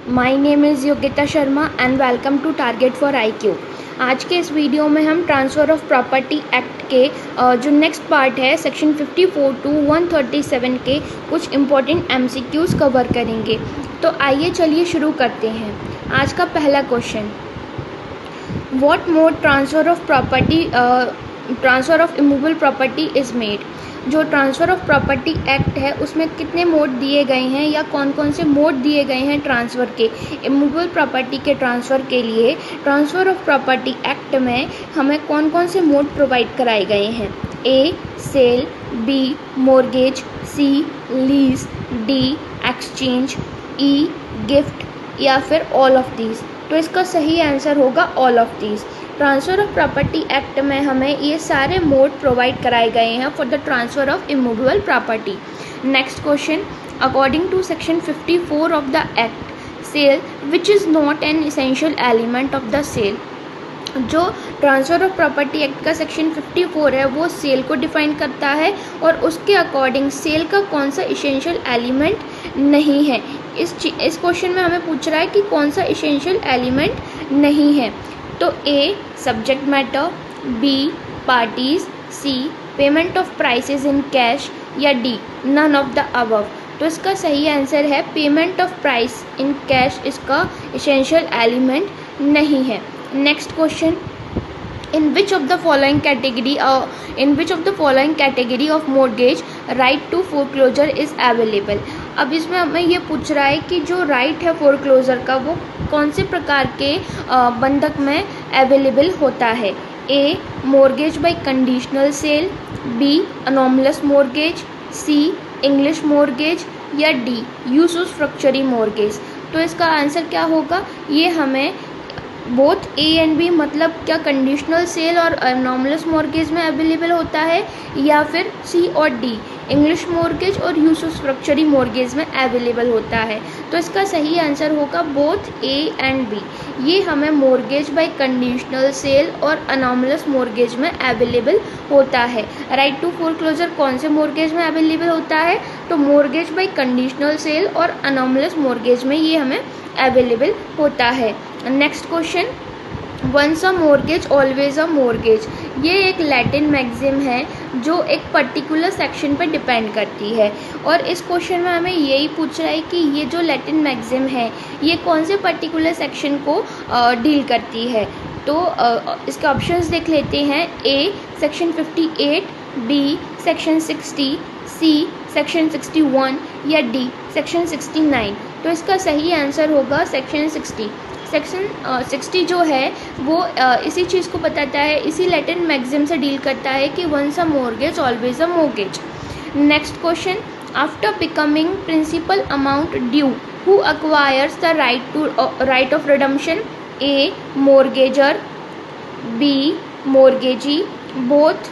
My name is Yogita Sharma and welcome to target for IQ। आज के इस वीडियो में हम ट्रांसफ़र ऑफ प्रॉपर्टी एक्ट के जो नेक्स्ट पार्ट है सेक्शन 54 टू 137 के कुछ इम्पोर्टेंट MCQs कवर करेंगे। तो आइए चलिए शुरू करते हैं। आज का पहला question, what mode transfer of immovable property is made. जो ट्रांसफ़र ऑफ प्रॉपर्टी एक्ट है उसमें कितने मोड दिए गए हैं या कौन कौन से मोड दिए गए हैं ट्रांसफ़र के, इमूवेबल प्रॉपर्टी के ट्रांसफ़र के लिए ट्रांसफ़र ऑफ प्रॉपर्टी एक्ट में हमें कौन कौन से मोड प्रोवाइड कराए गए हैं। A sale, B mortgage, C lease, D exchange, E gift या फिर ऑल ऑफ दीज। तो इसका सही आंसर होगा all of these. Transfer of property act में हमें ये सारे मोड प्रोवाइड कराए गए हैं for the transfer of immovable property. Next question, according to section 54 of the act, sale which is not an essential element of the sale. जो transfer of property act का section 54 है वो cell को define करता है और उसके according cell का कौन सा इसेंशियल एलिमेंट नहीं है। इस क्वेश्चन में हमें पूछ रहा है कि कौन सा इसेंशियल एलिमेंट नहीं है। तो A subject matter, B parties, C payment of prices in cash या D none of the above. तो इसका सही आंसर है payment of price in cash, इसका इसेंशियल एलिमेंट नहीं है। Next question, in which of the following category of mortgage right to foreclosure is available। अब इसमें हमें ये पूछ रहा है कि जो राइट है फोरक्लोजर का वो कौन से प्रकार के बंधक में अवेलेबल होता है। A mortgage by conditional sale, B anomalous mortgage, C English mortgage या D usufructuary mortgage। तो इसका आंसर क्या होगा, ये हमें बोथ A एंड B मतलब क्या कंडीशनल सेल और अनॉमलस मॉर्गेज में अवेलेबल होता है या फिर C और D इंग्लिश मॉर्गेज और यूसुफ्रक्चरी मॉर्गेज में अवेलेबल होता है। तो इसका सही आंसर होगा बोथ A एंड B। ये हमें मॉर्गेज बाय कंडीशनल सेल और अनॉमलस मॉर्गेज में अवेलेबल होता है। राइट टू फोरक्लोजर कौन से मॉर्गेज में अवेलेबल होता है, तो मॉर्गेज बाय कंडीशनल सेल और अनॉमलस मॉर्गेज में ये हमें अवेलेबल होता है। Next question, once a mortgage always a mortgage. ये एक लैटिन मैक्सिम है जो एक पर्टिकुलर सेक्शन पर डिपेंड करती है और इस क्वेश्चन में हमें यही पूछ रहा है कि ये जो लैटिन मैक्सिम है ये कौन से पर्टिकुलर सेक्शन को डील करती है। तो इसके ऑप्शंस देख लेते हैं। A section 58, B section 60, C section 61 या D सेक्शन 69। तो इसका सही आंसर होगा सेक्शन 60। सेक्शन 60 जो है वो इसी चीज़ को बताता है, इसी लैटिन मैक्सिम से डील करता है कि once a mortgage always a mortgage. Next question, after becoming principal amount due who acquires the right of redemption. A mortgagor, B mortgagee, both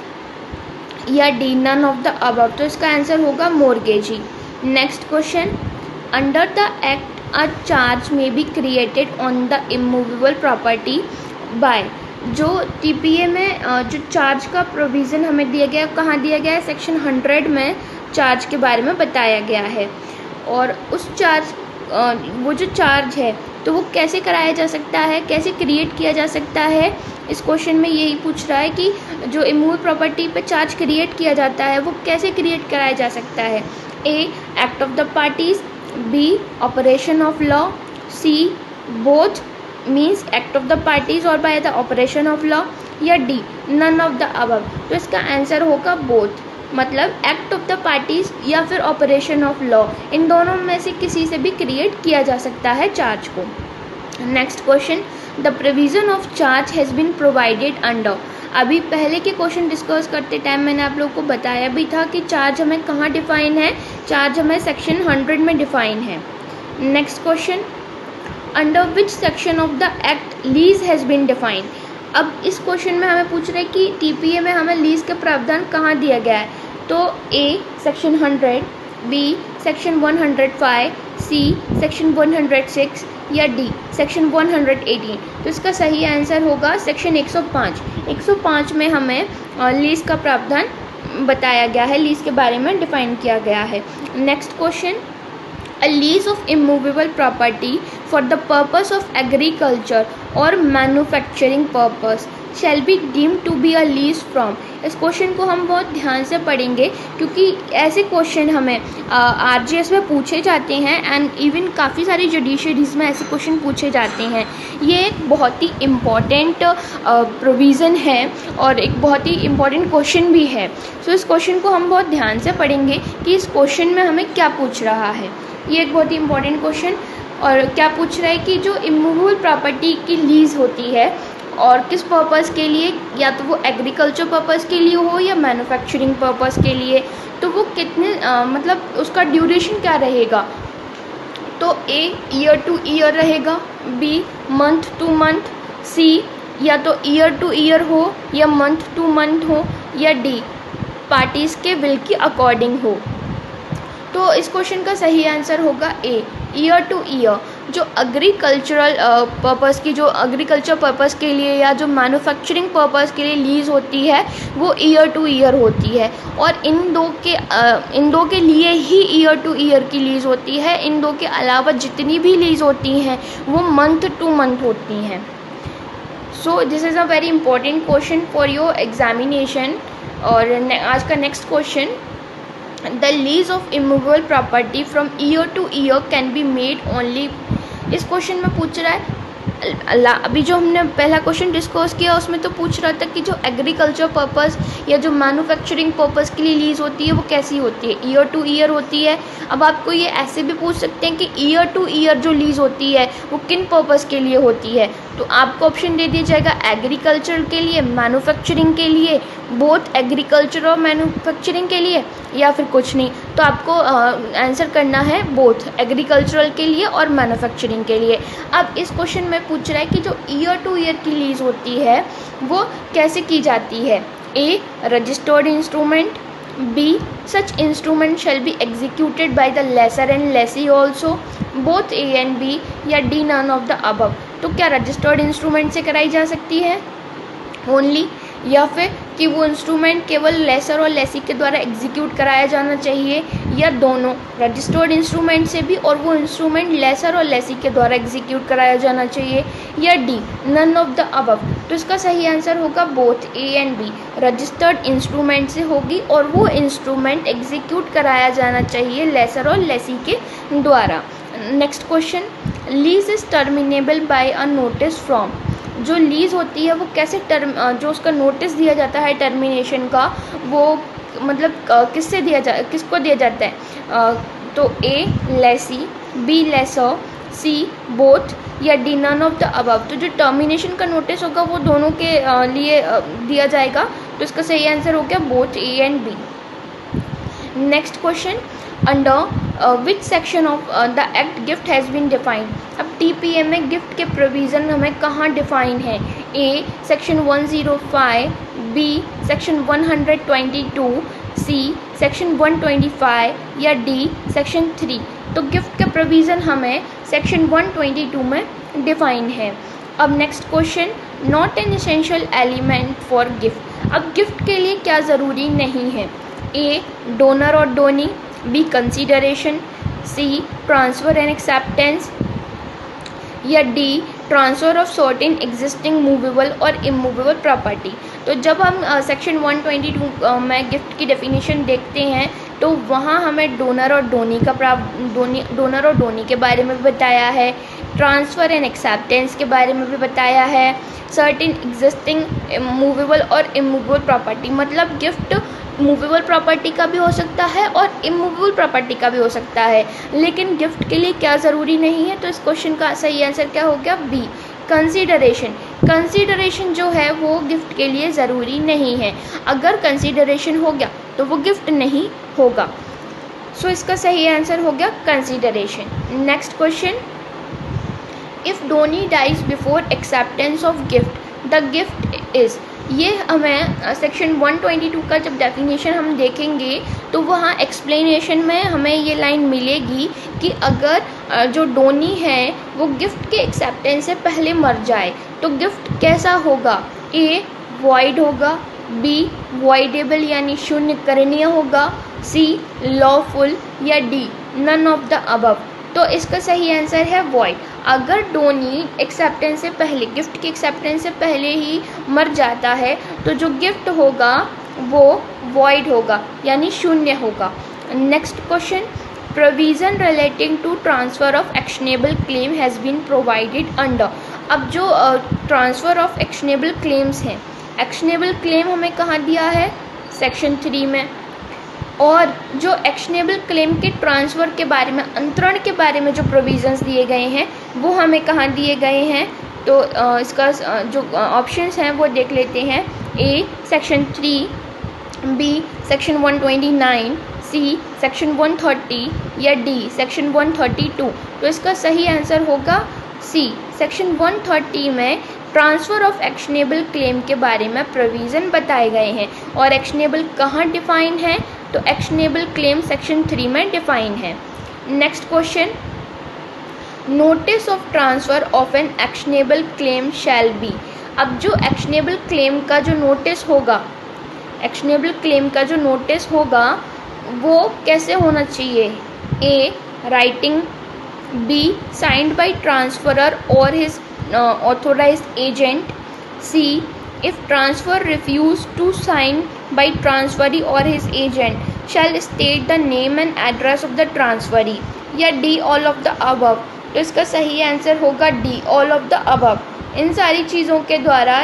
या D none of the above. तो इसका answer होगा mortgagee. Next question, under the act a charge may be created on the immovable property by। जो TPA में जो charge का provision हमें दिया गया, कहाँ दिया गया है, सेक्शन 100 में चार्ज के बारे में बताया गया है। और उस चार्ज वो जो चार्ज है तो वो कैसे कराया जा सकता है, कैसे क्रिएट किया जा सकता है, इस क्वेश्चन में यही पूछ रहा है कि जो इमूवेबल प्रॉपर्टी पे चार्ज क्रिएट किया जाता है वो कैसे क्रिएट कराया जा सकता है। A act of the parties, B operation of law, C both means act of the parties or by the operation of law या D none of the above। तो इसका आंसर होगा both, मतलब एक्ट ऑफ द पार्टीज या फिर operation of law, इन दोनों में से किसी से भी क्रिएट किया जा सकता है चार्ज को। Next question, the provision of charge has been provided under. अभी पहले के क्वेश्चन डिस्कस करते टाइम मैंने आप लोगों को बताया भी था कि चार्ज हमें कहाँ डिफाइन है, चार्ज हमें सेक्शन 100 में डिफाइन है। Next question, under which section of the act lease has been defined. अब इस क्वेश्चन में हमें पूछ रहे हैं कि TPA में हमें लीज का प्रावधान कहाँ दिया गया है। तो A section 100, B section 105, C section 106 या D सेक्शन 118। तो इसका सही आंसर होगा सेक्शन 105। 105 में हमें लीज का प्रावधान बताया गया है, लीज के बारे में डिफाइन किया गया है। Next question, A lease of immovable property for the purpose of agriculture or manufacturing purpose shall be deemed to be a lease from। इस क्वेश्चन को हम बहुत ध्यान से पढ़ेंगे क्योंकि ऐसे क्वेश्चन हमें आरजीएस में पूछे जाते हैं एंड इवन काफ़ी सारी जुडिशरीज में ऐसे क्वेश्चन पूछे जाते हैं। ये एक बहुत ही इम्पॉर्टेंट प्रोविज़न है और एक बहुत ही इम्पॉर्टेंट क्वेश्चन भी है। सो इस क्वेश्चन को हम बहुत ध्यान से पढ़ेंगे कि इस क्वेश्चन में हमें क्या पूछ रहा है। ये एक बहुत ही इम्पॉर्टेंट क्वेश्चन और क्या पूछ रहा है कि जो इमूवेबल प्रॉपर्टी की लीज़ होती है और किस पर्पज़ के लिए, या तो वो एग्रीकल्चर पर्पज़ के लिए हो या मैन्युफैक्चरिंग पर्पज़ के लिए, तो वो कितने मतलब उसका ड्यूरेशन क्या रहेगा। तो ए ईयर टू ईयर रहेगा, बी मंथ टू मंथ, सी या तो ईयर टू ईयर हो या मंथ टू मंथ हो, या डी पार्टीज़ के विल की अकॉर्डिंग हो। तो इस क्वेश्चन का सही आंसर होगा ए ईयर टू ईयर। जो एग्रीकल्चरल पर्पज़ की, जो एग्रीकल्चर पर्पज़ के लिए या जो मैन्युफैक्चरिंग पर्पज़ के लिए लीज़ होती है वो ईयर टू ईयर होती है और इन दो के लिए ही ईयर टू ईयर की लीज़ होती है। इन दो के अलावा जितनी भी लीज़ होती हैं वो मंथ टू मंथ होती हैं। So this is a very important question for your examination. और आज का next question, the lease of immovable property from year to year can be made only. इस क्वेश्चन में पूछ रहा है, अभी जो हमने पहला क्वेश्चन डिस्कस किया उसमें तो पूछ रहा था कि जो एग्रीकल्चर पर्पज़ या जो मैन्युफैक्चरिंग पर्पज़ के लिए लीज़ होती है वो कैसी होती है, ईयर टू ईयर होती है। अब आपको ये ऐसे भी पूछ सकते हैं कि ईयर टू ईयर जो लीज़ होती है वो किन पर्पज़ के लिए होती है। तो आपको ऑप्शन दे दिया जाएगा एग्रीकल्चर के लिए, मैन्युफैक्चरिंग के लिए, बोथ एग्रीकल्चर और मैन्युफैक्चरिंग के लिए, या फिर कुछ नहीं। तो आपको आंसर करना है बोथ एग्रीकल्चरल के लिए और मैन्युफैक्चरिंग के लिए। अब इस क्वेश्चन में पूछ रहा है कि जो ईयर टू ईयर की लीज होती है वो कैसे की जाती है। A registered instrument, B such instrument shall be executed by the lessor and lessee also, both A and B, या D none of the above. तो क्या रजिस्टर्ड इंस्ट्रूमेंट से कराई जा सकती है ओनली, या फिर कि वो इंस्ट्रूमेंट केवल लेसर और लेसी के द्वारा एग्जीक्यूट कराया जाना चाहिए, या दोनों रजिस्टर्ड इंस्ट्रूमेंट से भी और वो इंस्ट्रूमेंट लेसर और लेसी के द्वारा एग्जीक्यूट कराया जाना चाहिए, या D none of the above. तो इसका सही आंसर होगा both A and B, registered instrument से होगी और वो इंस्ट्रूमेंट एग्जीक्यूट कराया जाना चाहिए लेसर और लेसी के द्वारा। Next question, lease is terminable by a notice from. जो लीज़ होती है वो कैसे जो उसका नोटिस दिया जाता है टर्मिनेशन का, वो मतलब किसको दिया जाता है। तो A lessee, B lessor, C both, या D none of the above. तो जो टर्मिनेशन का नोटिस होगा वो दोनों के लिए दिया जाएगा। तो इसका सही आंसर हो गया both A and B. Next question, under which section of the act gift has been defined. अब टीपीए में गिफ्ट के प्रोविज़न हमें कहाँ डिफाइन है। A section 105, B section 122, C section 125, या डी सेक्शन 3। तो गिफ्ट के प्रोविज़न हमें सेक्शन 122 में डिफाइन है। अब next question, not an essential element for gift. अब गिफ्ट के लिए क्या ज़रूरी नहीं है। ए डोनर और donee, B consideration, C transfer and acceptance, या D transfer of certain existing movable और इमूवेबल प्रॉपर्टी। तो जब हम सेक्शन 122 में गिफ्ट की डेफिनेशन देखते हैं तो वहाँ हमें डोनर और डोनी के बारे में भी बताया है, ट्रांसफ़र एंड एक्सेप्टेंस के बारे में भी बताया है, सर्टेन एग्जिस्टिंग मूवेबल और इमूवेबल प्रॉपर्टी। मतलब गिफ्ट मूवेबल प्रॉपर्टी का भी हो सकता है और इमूवेबल प्रॉपर्टी का भी हो सकता है, लेकिन गिफ्ट के लिए क्या ज़रूरी नहीं है। तो इस क्वेश्चन का सही आंसर क्या हो गया, बी कंसीडरेशन। कंसीडरेशन जो है वो गिफ्ट के लिए ज़रूरी नहीं है। अगर कंसीडरेशन हो गया तो वो गिफ्ट नहीं होगा। सो इसका सही आंसर हो गया consideration. Next question, if donee dies before acceptance of gift the gift is. ये हमें सेक्शन 122 का जब डेफिनेशन हम देखेंगे तो वहाँ एक्सप्लेनेशन में हमें ये लाइन मिलेगी कि अगर जो डोनी है वो गिफ्ट के एक्सेप्टेंस से पहले मर जाए तो गिफ्ट कैसा होगा। ए वॉइड होगा, बी वॉइडेबल यानी शून्य करणीय होगा, सी लॉफुल, या D none of the above. तो इसका सही आंसर है वॉइड। अगर डोनी एक्सेप्टेंस से पहले, गिफ्ट की एक्सेप्टेंस से पहले ही मर जाता है तो जो गिफ्ट होगा वो वॉइड होगा, यानी शून्य होगा। Next question, provision relating to transfer of actionable claim has been provided under. अब जो ट्रांसफ़र ऑफ एक्शनेबल क्लेम्स हैं, एक्शनेबल क्लेम हमें कहाँ दिया है, सेक्शन 3 में। और जो एक्शनेबल क्लेम के ट्रांसफ़र के बारे में, अंतरण के बारे में जो प्रोविज़न्स दिए गए हैं वो हमें कहाँ दिए गए हैं, तो इसका जो ऑप्शंस हैं वो देख लेते हैं। A section 3, B section 129, C section 130 या डी सेक्शन 132। तो इसका सही आंसर होगा सी, सेक्शन 130 में ट्रांसफ़र ऑफ एक्शनेबल क्लेम के बारे में प्रोविज़न बताए गए हैं। और एक्शनेबल कहाँ डिफ़ाइन है, तो एक्शनेबल क्लेम सेक्शन 3 में डिफ़ाइन है। Next question, notice of transfer of an actionable claim shall be. अब जो एक्शनेबल क्लेम का जो नोटिस होगा, एक्शनेबल क्लेम का जो नोटिस होगा वो कैसे होना चाहिए, A writing, B signed by transferor और his authorized agent, C if transfer refused to sign by transferee or his agent shall state the name and address of the transferee, या D all of the above। तो इसका सही answer होगा D all of the above। इन सारी चीज़ों के द्वारा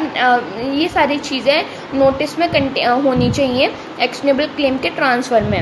ये सारी चीज़ें नोटिस में होनी चाहिए एक्शनेबल क्लेम के ट्रांसफ़र में।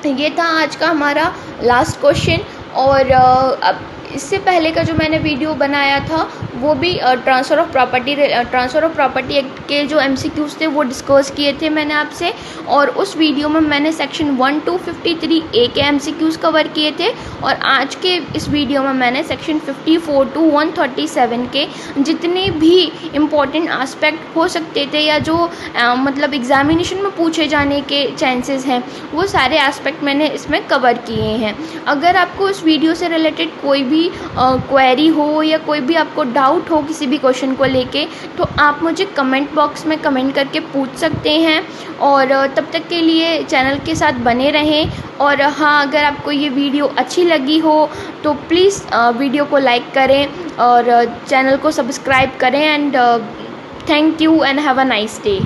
ये था आज का हमारा लास्ट क्वेश्चन। और अब इससे पहले का जो मैंने वीडियो बनाया था वो भी ट्रांसफ़र ऑफ प्रॉपर्टी एक्ट के जो MCQs थे वो डिस्कस किए थे मैंने आपसे। और उस वीडियो में मैंने सेक्शन 1 to 53A के MCQs कवर किए थे। और आज के इस वीडियो में मैंने सेक्शन 54 to 137 के जितने भी इम्पॉर्टेंट एस्पेक्ट हो सकते थे या जो मतलब एग्जामिनेशन में पूछे जाने के चांसेस हैं वो सारे एस्पेक्ट मैंने इसमें कवर किए हैं। अगर आपको इस वीडियो से रिलेटेड कोई भी क्वेरी हो या कोई भी आपको डाउट हो किसी भी क्वेश्चन को लेके, तो आप मुझे कमेंट बॉक्स में कमेंट करके पूछ सकते हैं। और तब तक के लिए चैनल के साथ बने रहें। और हाँ, अगर आपको ये वीडियो अच्छी लगी हो तो प्लीज़ वीडियो को लाइक करें और चैनल को सब्सक्राइब करें। And thank you and have a nice day.